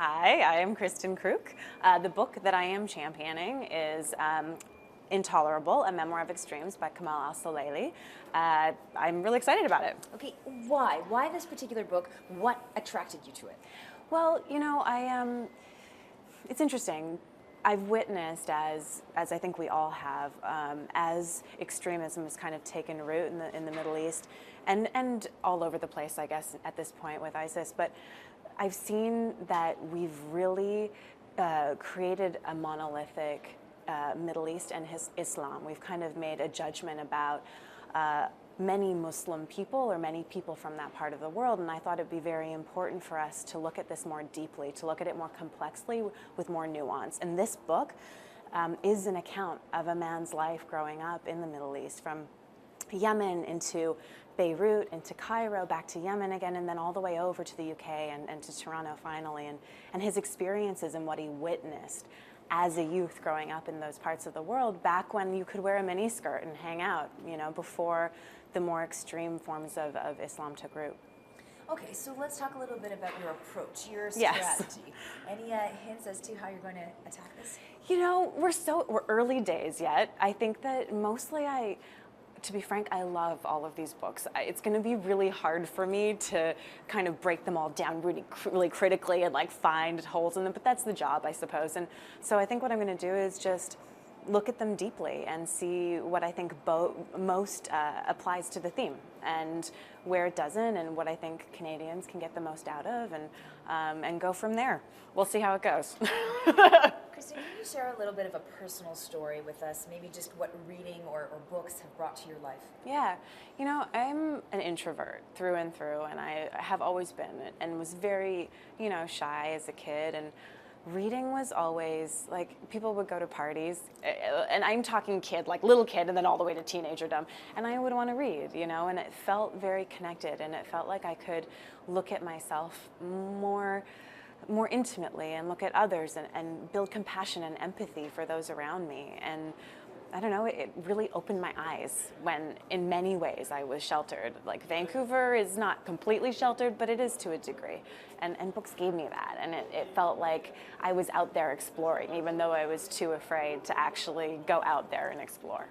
Hi, I am Kristin Kreuk. The book that I am championing is Intolerable, a memoir of extremes by Kamal Al-Solaylee. I'm really excited about it. Okay, why? Why this particular book? What attracted you to it? Well, you know, it's interesting. I've witnessed, as I think we all have, as extremism has kind of taken root in the Middle East and all over the place, I guess, at this point with ISIS. But I've seen that we've really created a monolithic Middle East and Islam. We've kind of made a judgment about many Muslim people or many people from that part of the world, and I thought it'd be very important for us to look at this more deeply, to look at it more complexly with more nuance. And this book is an account of a man's life growing up in the Middle East, from Yemen into Beirut, into Cairo, back to Yemen again, and then all the way over to the UK and to Toronto finally, and his experiences and what he witnessed as a youth growing up in those parts of the world, back when you could wear a miniskirt and hang out, you know, before the more extreme forms of Islam took root. Okay, so let's talk a little bit about your approach, your strategy. Yes. Any hints as to how you're going to attack this? You know, we're early days yet. I think that mostly to be frank, I love all of these books. It's going to be really hard for me to kind of break them all down really critically and like find holes in them, but that's the job, I suppose. And so I think what I'm going to do is just look at them deeply and see what I think most applies to the theme and where it doesn't, and what I think Canadians can get the most out of, and go from there. We'll see how it goes. Kristin, can you share a little bit of a personal story with us, maybe just what reading or books have brought to your life? Yeah, you know, I'm an introvert through and through, and I have always been, and was very, you know, shy as a kid, and reading was always, like, people would go to parties, and I'm talking kid, like little kid, and then all the way to teenagerdom, and I would want to read, you know, and it felt very connected, and it felt like I could look at myself more intimately and look at others and build compassion and empathy for those around me. And I don't know, it really opened my eyes when in many ways I was sheltered. Like, Vancouver is not completely sheltered, but it is to a degree. And books gave me that. And it felt like I was out there exploring, even though I was too afraid to actually go out there and explore.